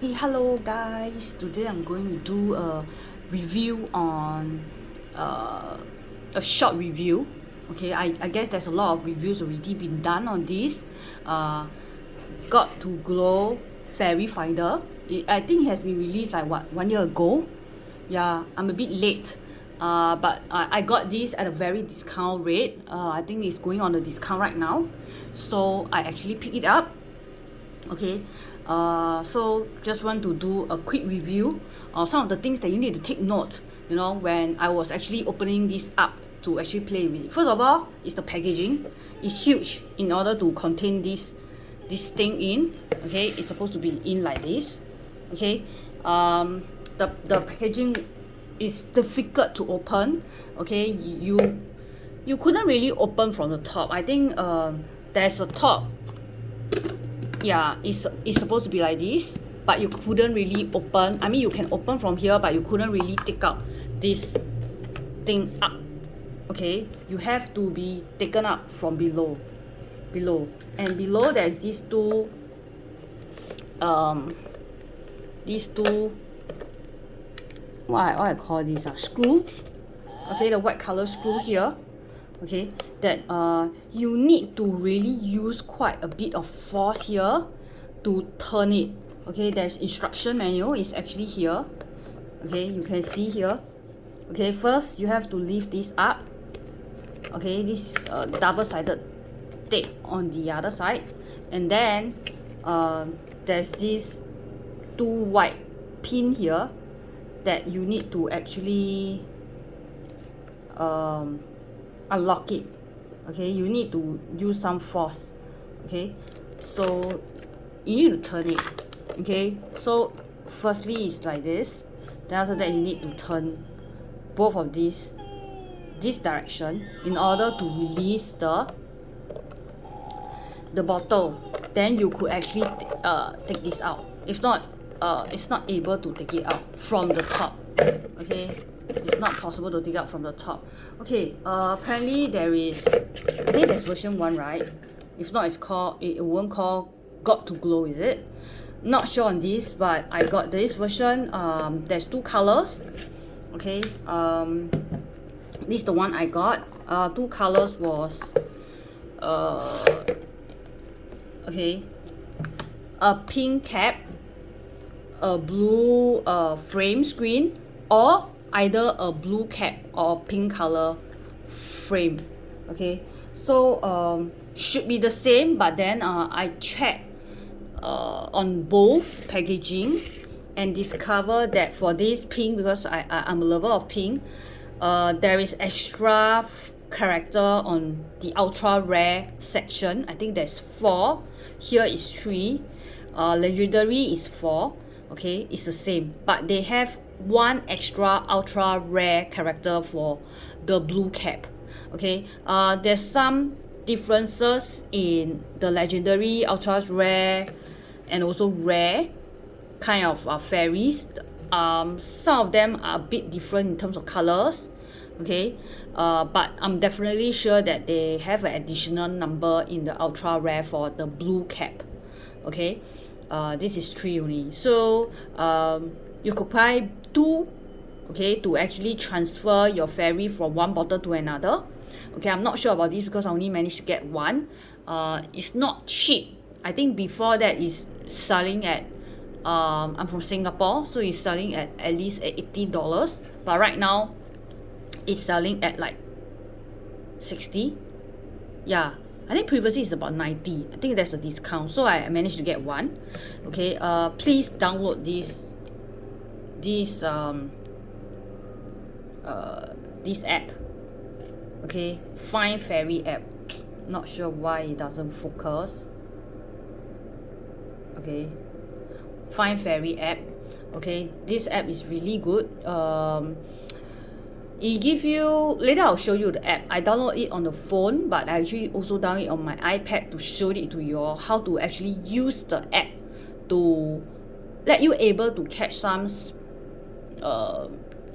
Hey, hello guys. Today I'm going to do a review on a short review. Okay, I guess there's a lot of reviews already been done on this. Got2Glow Fairy Finder. I think it has been released like what, 1 year ago. Yeah, I'm a bit late. But I got this at a very discount rate. I think it's going on a discount right now. So I actually picked it up. Okay, so just want to do a quick review of some of the things that you need to take note, you know, when I was actually opening this up to actually play with it. First of all, is the packaging. It's huge in order to contain this thing in. Okay, it's supposed to be in like this. Okay, the packaging is difficult to open. Okay, you couldn't really open from the top. I think there's a top. Yeah, it's supposed to be like this, but you couldn't really open. I mean, you can open from here, but you couldn't really take out this thing up. Okay, you have to be taken up from below, and below there's these two what I call this screw. Okay, the white color screw here. Okay, that you need to really use quite a bit of force here to turn it. Okay, there's instruction manual is actually here. Okay, you can see here. Okay, first you have to lift this up. Okay, this double-sided tape on the other side, and then there's this two white pin here that you need to actually unlock it. Okay, you need to use some force. Okay, so you need to turn it. Okay, so firstly it's like this, then after that you need to turn both of these this direction in order to release the bottle. Then you could actually take this out. If not, it's not able to take it out from the top. Okay, it's not possible to take out from the top. Okay, apparently there is, I think there's version 1, right? If not, it's called, it won't call Got2Glow, is it? Not sure on this, but I got this version. There's 2 colors. Okay, this is the one I got. 2 colors was okay, a pink cap, a blue frame screen, or either a blue cap or pink color frame. Okay, so should be the same, but then I checked on both packaging and discover that for this pink, because I'm a lover of pink, there is extra character on the ultra rare section. I think there's 4. Here is 3. Legendary is 4. Okay, it's the same, but they have 1 extra ultra rare character for the blue cap. Okay, there's some differences in the legendary, ultra rare, and also rare kind of fairies. Some of them are a bit different in terms of colors. Okay, but I'm definitely sure that they have an additional number in the ultra rare for the blue cap. Okay, this is 3 only, so you could buy 2, okay, to actually transfer your fairy from one bottle to another. Okay, I'm not sure about this because I only managed to get 1. It's not cheap. I think before that is selling at I'm from Singapore, so it's selling at least at $80, but right now it's selling at like 60. Yeah, I think previously it's about 90. I think there's a discount, so I managed to get 1. Okay, please download this app. Okay, Find Fairy app. Not sure why it doesn't focus. Okay, Find Fairy app. Okay, this app is really good. It give you, later I'll show you the app. I download it on the phone, but I actually also download it on my iPad to show it to you all how to actually use the app to let you able to catch some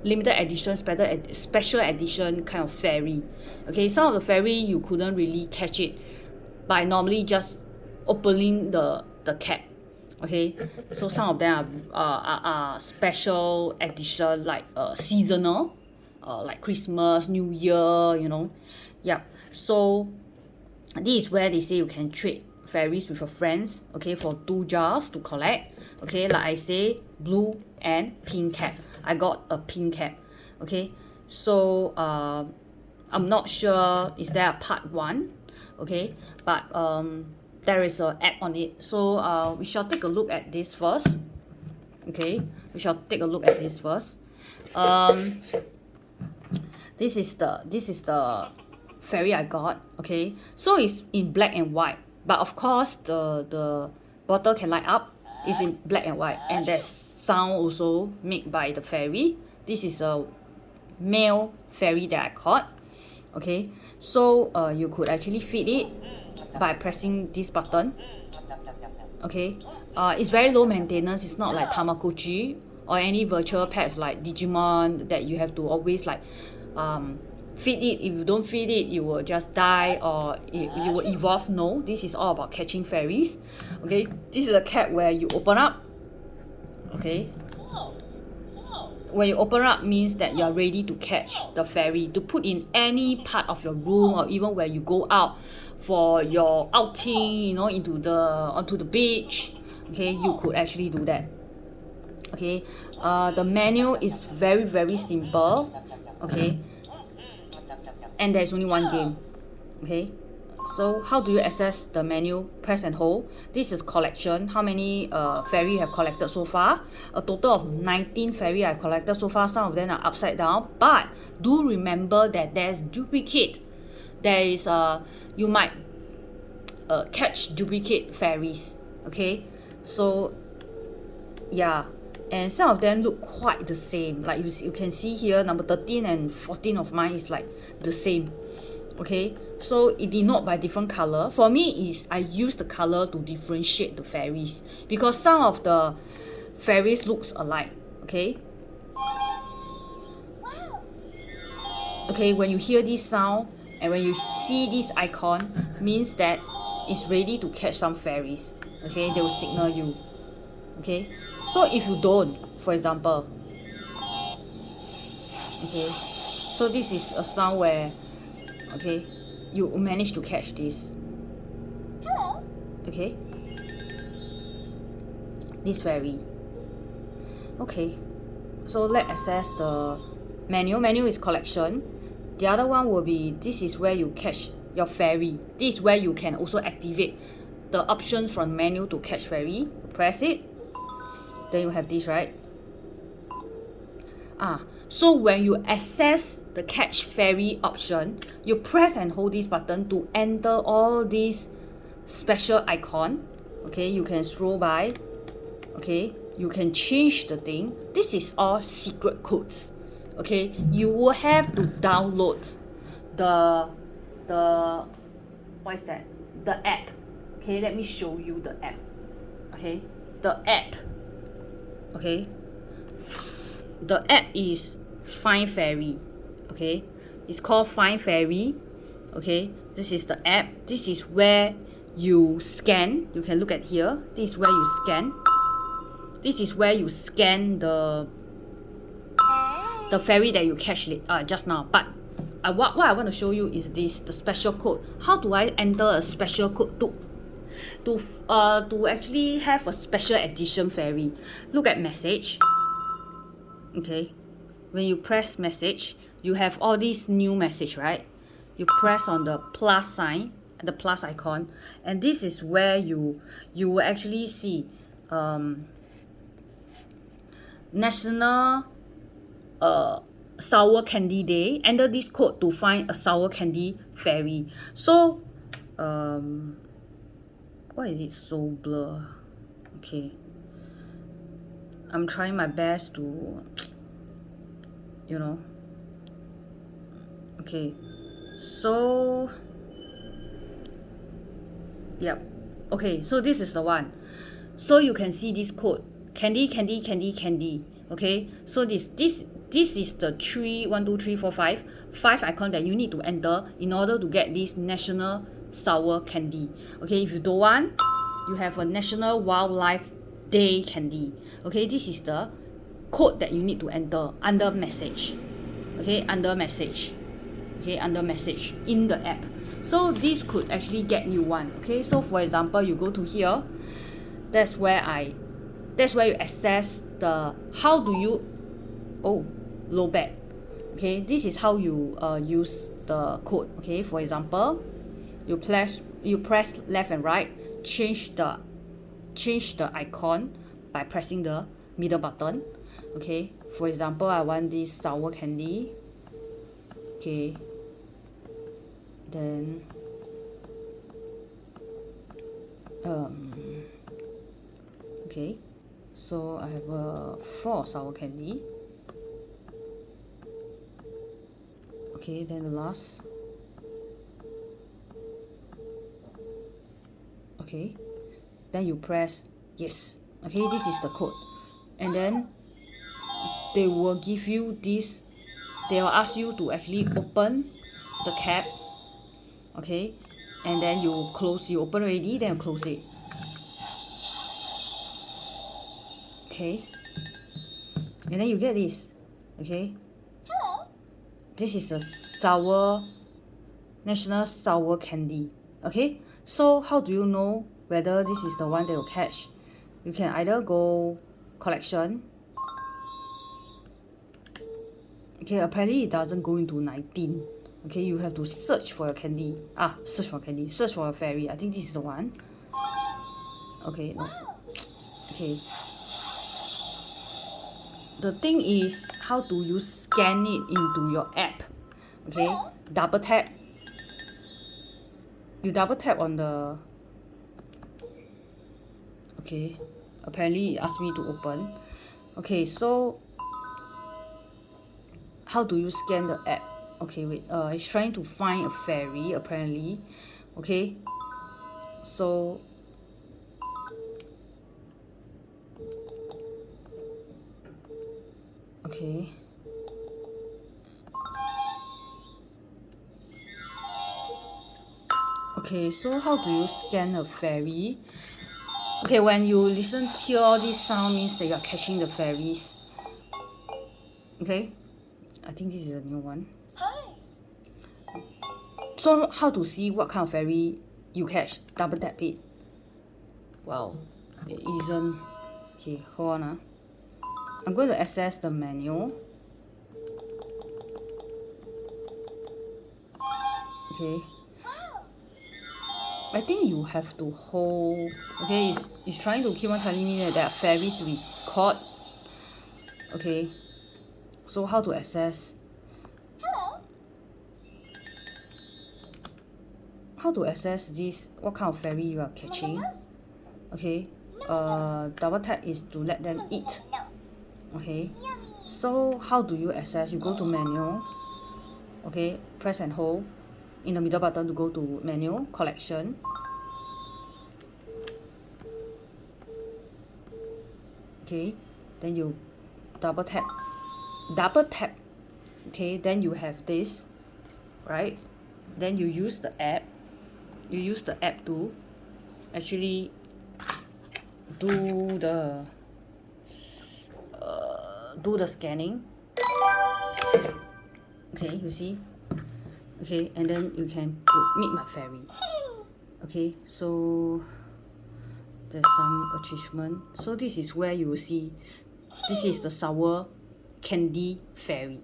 limited edition, special edition kind of fairy. Okay, some of the fairy you couldn't really catch it by normally just opening the cap. Okay, so some of them are special edition, like seasonal, like Christmas, New Year, you know. Yep. So this is where they say you can trade fairies with your friends, okay, for 2 jars to collect. Okay, like I say, blue and pink cap. I got a pink cap. Okay, so I'm not sure is there a part 1, okay, but there is a app on it, so we shall take a look at this first. Okay, we shall take a look at this first. This is the fairy I got. Okay, so it's in black and white, but of course the bottle can light up. It's in black and white, and there's sound also made by the fairy. This is a male fairy that I caught. Okay, so you could actually feed it by pressing this button. Okay, it's very low maintenance. It's not like Tamagotchi or any virtual pets like Digimon that you have to always like feed it. If you don't feed it, you will just die, or you will evolve. No, this is all about catching fairies. Okay, this is a cat where you open up. Okay, when you open up means that you are ready to catch the fairy, to put in any part of your room, or even where you go out for your outing, you know, onto the beach. Okay, you could actually do that. Okay, the menu is very, very simple. Okay, and there's only one game. Okay, so how do you access the menu? Press and hold. This is collection. How many fairy you have collected so far? A total of 19 fairy I collected so far. Some of them are upside down, but do remember that there's duplicate. There is you might catch duplicate fairies. Okay, so yeah, and some of them look quite the same. Like you can see here, number 13 and 14 of mine is like the same. Okay, so it denote by different color. For me is I use the color to differentiate the fairies, because some of the fairies looks alike. Okay, okay, when you hear this sound and when you see this icon, means that it's ready to catch some fairies. Okay, they will signal you. Okay, so if you don't, for example, okay, so this is a sound where, okay, you manage to catch this. Okay, this fairy. Okay, so let's access the menu. Menu is collection. The other one will be, this is where you catch your fairy. This is where you can also activate the option from menu to catch fairy. Press it, then you have this, right? So when you access the catch fairy option, you press and hold this button to enter all these special icon. Okay, you can scroll by. Okay, you can change the thing. This is all secret codes. Okay, you will have to download the what is that? The app. Okay, let me show you the app. Okay, the app. Okay, the app is Find Fairy. Okay, it's called Find Fairy. Okay, this is the app. This is where you scan. You can look at here. This is where you scan. This is where you scan the fairy that you catch just now. But what I want to show you is this, the special code. How do I enter a special code to actually have a special edition fairy? Look at message. Okay, when you press message, you have all these new message, right? You press on the plus sign, the plus icon, and this is where you will actually see National Sour Candy Day. Enter this code to find a sour candy fairy. So why is it so blur? Okay, I'm trying my best to, you know. Okay, so yep. Okay, so this is the one. So you can see this code, candy, candy, candy, candy. Okay, so this is the 5 icon that you need to enter in order to get this National Sour Candy. Okay, if you don't want, you have a National Wildlife day candy. Okay, this is the code that you need to enter under message. Okay, under message. Okay, under message in the app. So this could actually get you one. Okay, so for example, you go to here. That's where you access the how do you low bat. Okay, this is how you use the code. Okay, for example, you press left and right, change the icon by pressing the middle button. Okay, for example, I want this sour candy. Okay, then okay, so I have 4 sour candy. Okay, then the last. Okay, then you press yes. Okay, this is the code, and then they will give you this. They will ask you to actually open the cap. Okay, and then you open already, then you close it. Okay, and then you get this. Okay, this is a national sour candy. Okay, so how do you know whether this is the one that will catch? You can either go collection. Okay, apparently it doesn't go into 19. Okay, you have to search for your candy. Search for a fairy. I think this is the one. Okay, no. Okay. The thing is, how do you scan it into your app? Okay, double tap. You double tap on the. Okay, apparently it asked me to open. Okay, so how do you scan the app? Okay, wait. It's trying to find a fairy apparently. Okay, so okay. Okay, so how do you scan a fairy? Okay, when you hear all this sound means that you are catching the fairies. Okay, I think this is a new one. So how to see what kind of fairy you catch? Double tap it. Wow, it isn't. Okay, hold on. I'm going to access the menu. Okay. I think you have to hold. Okay, it's trying to keep on telling me that there are fairies to be caught. Okay, so how to access? How to access this? What kind of fairy you are catching? Okay, double tap is to let them eat. Okay, so how do you access? You go to menu. Okay, press and hold in the middle button to go to menu, collection. Okay, then you double tap. Okay, then you have this, right? Then you use the app. You use the app to actually do the scanning. Okay, you see. Okay, and then you can meet my fairy. Okay, so there's some achievement. So this is where you will see. This is the sour candy fairy.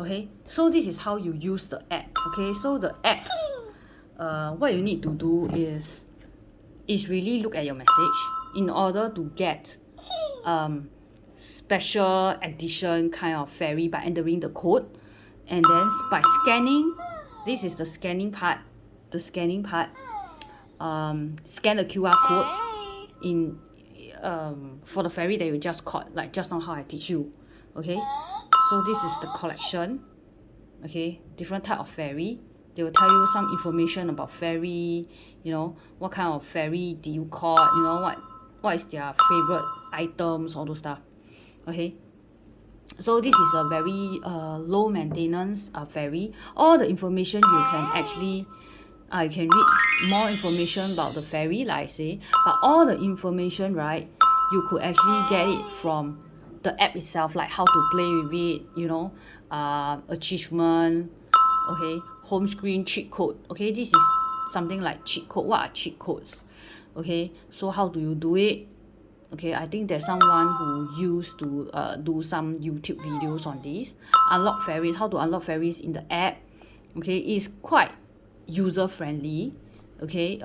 Okay, so this is how you use the app. Okay, so the app, what you need to do is really look at your message in order to get special edition kind of fairy by entering the code, and then by scanning. This is the scanning part. Scan the QR code in for the fairy that you just caught, like just now how I teach you. Okay, so this is the collection. Okay, different type of fairy. They will tell you some information about fairy. You know, what kind of fairy did you caught? You know, what is their favorite items, all those stuff. Okay, so this is a very low maintenance fairy. All the information you can actually you can read more information about the fairy, like I say, but all the information, right, you could actually get it from the app itself, like how to play with it, you know, achievement, okay, home screen cheat code. Okay, this is something like cheat code. What are cheat codes? Okay, so how do you do it? Okay, I think there's someone who used to do some YouTube videos on this. Unlock fairies, how to unlock fairies in the app. Okay, it's quite user friendly. Okay,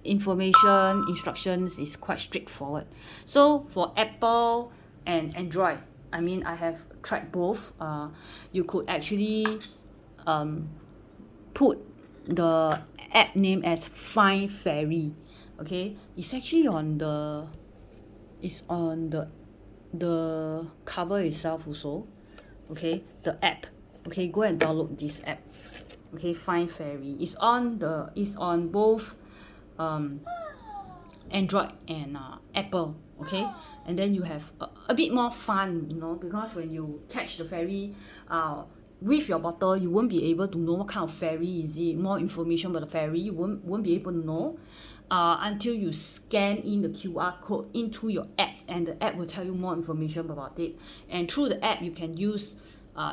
information instructions is quite straightforward. So for Apple and Android, I mean, I have tried both. You could actually put the app name as Find Fairy. Okay, it's actually on the the cover itself also. Okay, the app. Okay, go and download this app. Okay, Find Fairy. It's on both Android and Apple. Okay, and then you have a bit more fun, you know, because when you catch the fairy with your bottle, you won't be able to know what kind of fairy is it. More information about the fairy, you won't be able to know until you scan in the QR code into your app, and the app will tell you more information about it. And through the app, you can use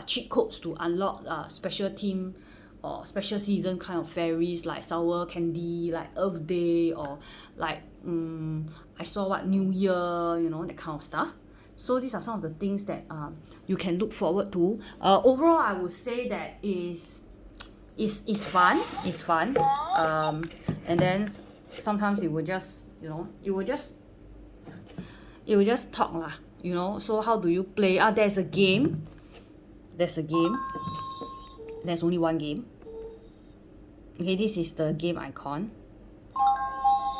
cheat codes to unlock special theme or special season kind of fairies, like sour candy, like Earth Day, or like I saw what New Year, you know, that kind of stuff. So these are some of the things that you can look forward to. Overall, I would say that is fun. It's fun. And then sometimes it will just, you know, it will just talk lah, you know. So how do you play? There's a game. There's only one game. Okay, this is the game icon.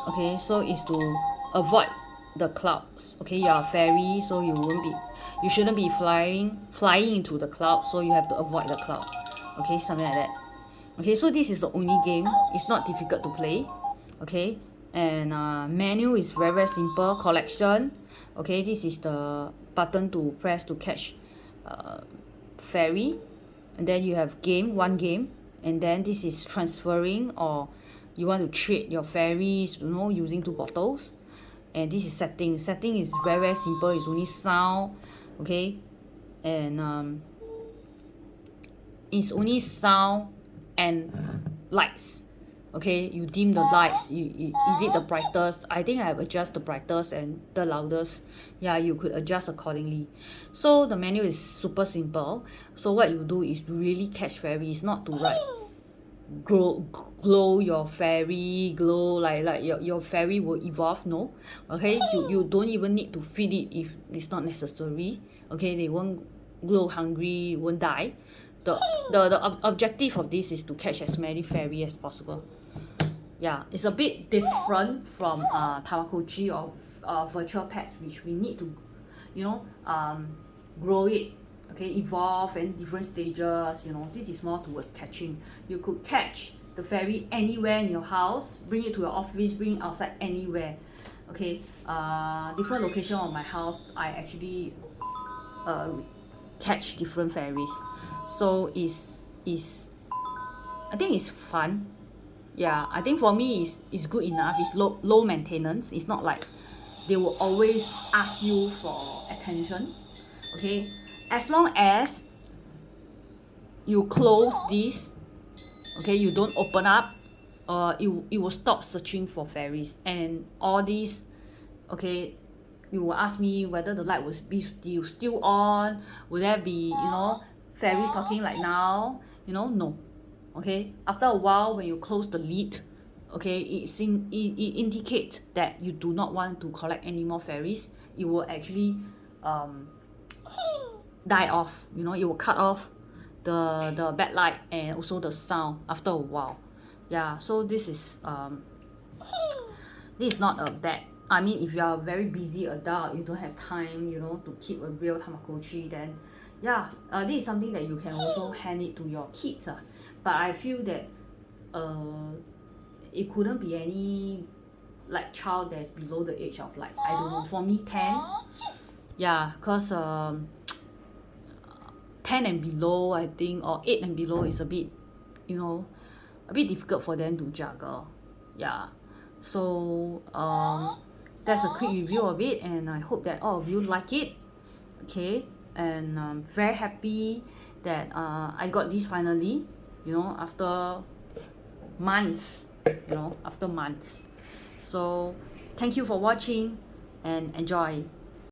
Okay, so it's to avoid the clouds. Okay, you are a fairy, so you shouldn't be flying into the cloud, so you have to avoid the cloud. Okay, something like that. Okay, so this is the only game. It's not difficult to play. Okay, and menu is very, very simple. Collection. Okay, this is the button to press to catch fairy. And then you have one game, and then this is transferring, or you want to trade your fairies, you know, using 2 bottles. And this is setting is very, very simple. It's only sound. Okay, and it's only sound and lights. Okay, you dim the lights. Is it the brightest? I think I have adjust the brightest and the loudest. Yeah, you could adjust accordingly. So the menu is super simple. So what you do is really catch fairies, not to like glow your fairy, glow like your fairy will evolve. No. Okay, you don't even need to feed it if it's not necessary. Okay, they won't glow hungry, won't die. The objective of this is to catch as many fairy as possible. Yeah, it's a bit different from Tamagotchi or virtual pets, which we need to, you know, grow it. Okay, evolve and different stages. You know, this is more towards catching. You could catch the fairy anywhere in your house, bring it to your office, bring it outside, anywhere. Okay, different location of my house, I actually catch different fairies. So I think it's fun. Yeah, I think for me it's good enough. It's low maintenance. It's not like they will always ask you for attention. Okay, as long as you close this, okay, you don't open up, it will stop searching for fairies. And all these, okay, you will ask me whether the light will be still on, will there be, you know, fairies talking like now, you know. No. Okay, after a while, when you close the lid, okay, it indicates that you do not want to collect any more fairies. It will actually die off, you know. It will cut off the backlight and also the sound after a while. Yeah, so this is not a bad. I mean, if you are a very busy adult, you don't have time, you know, to keep a real Tamagotchi, then yeah, this is something that you can also hand it to your kids. But I feel that it couldn't be any like child that's below the age of, like, I don't know, for me 10. Yeah, because 10 and below, I think, or 8 and below is a bit, you know, a bit difficult for them to juggle. Yeah, so that's a quick review of it, and I hope that all of you like it. Okay, and I'm very happy that I got this finally, after months, after months. So thank you for watching and enjoy.